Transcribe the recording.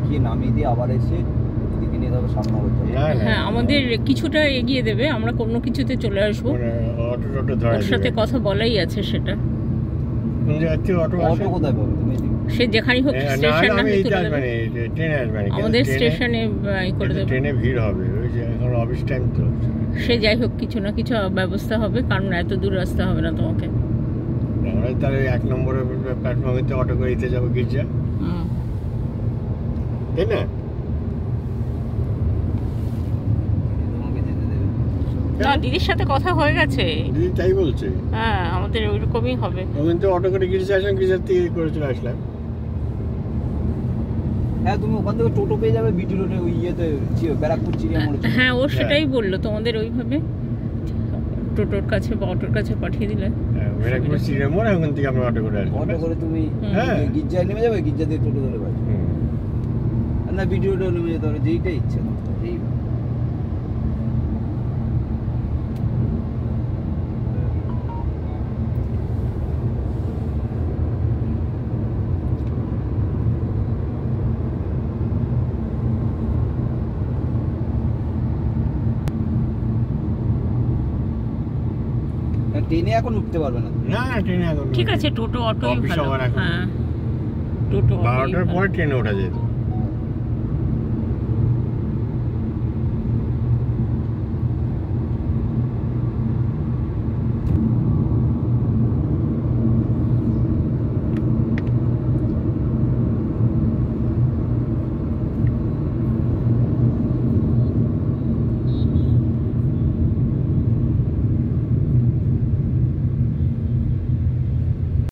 দেখিয়ে নামিয়ে দিয়ে আবার এসে এদিকে নিয়ে যাবে সামনে হচ্ছে। হ্যাঁ, আমাদের কিছুটা এগিয়ে দেবে, আমরা কোনো কিছুতে চলে আসবো। ওর সাথে কথা বলাই আছে সেটা। অটো কোথায় পাবে তুমি? সে যেখানেই হোক স্টেশনে আমাদের স্টেশনে করে দেবে। ট্রেনে ভিড় হবে, ওই যে এখন অফিস টাইম তো। সে যাই হোক, কিছু না কিছু ব্যবস্থা হবে, কারণ এত দূর রাস্তা হবে না তোমাকে। আমরা তাহলে 1 নম্বরের প্ল্যাটফর্মে অটো করে দিতে যাবো গির্জা, তাই না? না, দিদির সাথে কথা হয়ে গেছে। দিদি তাই বলছে? হ্যাঁ, আমাদের ওইরকমই হবে। ওখান থেকে অটো করে গির্জা আসলাম, গির্জার থেকে করে চলে আসলাম। হ্যাঁ, তুমি ওখান থেকে টোটো পেয়ে যাবে বিটি রোডে, ওই ইয়েতে ব্যারাকপুর চিড়িয়া মোড়ে। হ্যাঁ, ও সেটাই বললো, তোমাদের ওইভাবে টোটোর কাছে বা অটোর কাছে পাঠিয়ে দিলে। ব্যারাকপুর চিড়িয়া মোড়, ওখান থেকে আমরা অটো করে আসবো। অটো করে তুমি গির্জায় নেমে যাবে, গির্জা দিয়ে টোটো ধরে বাড়ি। না, বিটি রোডে নেমে যেতে হবে, যেইটা ইচ্ছে না। ট্রেনে এখন উঠতে পারবে না। না, ট্রেনে এখন ঠিক আছে, টোটো অটোই ভালো। হ্যাঁ, টোটো 12টার পরে ট্রেনে ওঠা যেত।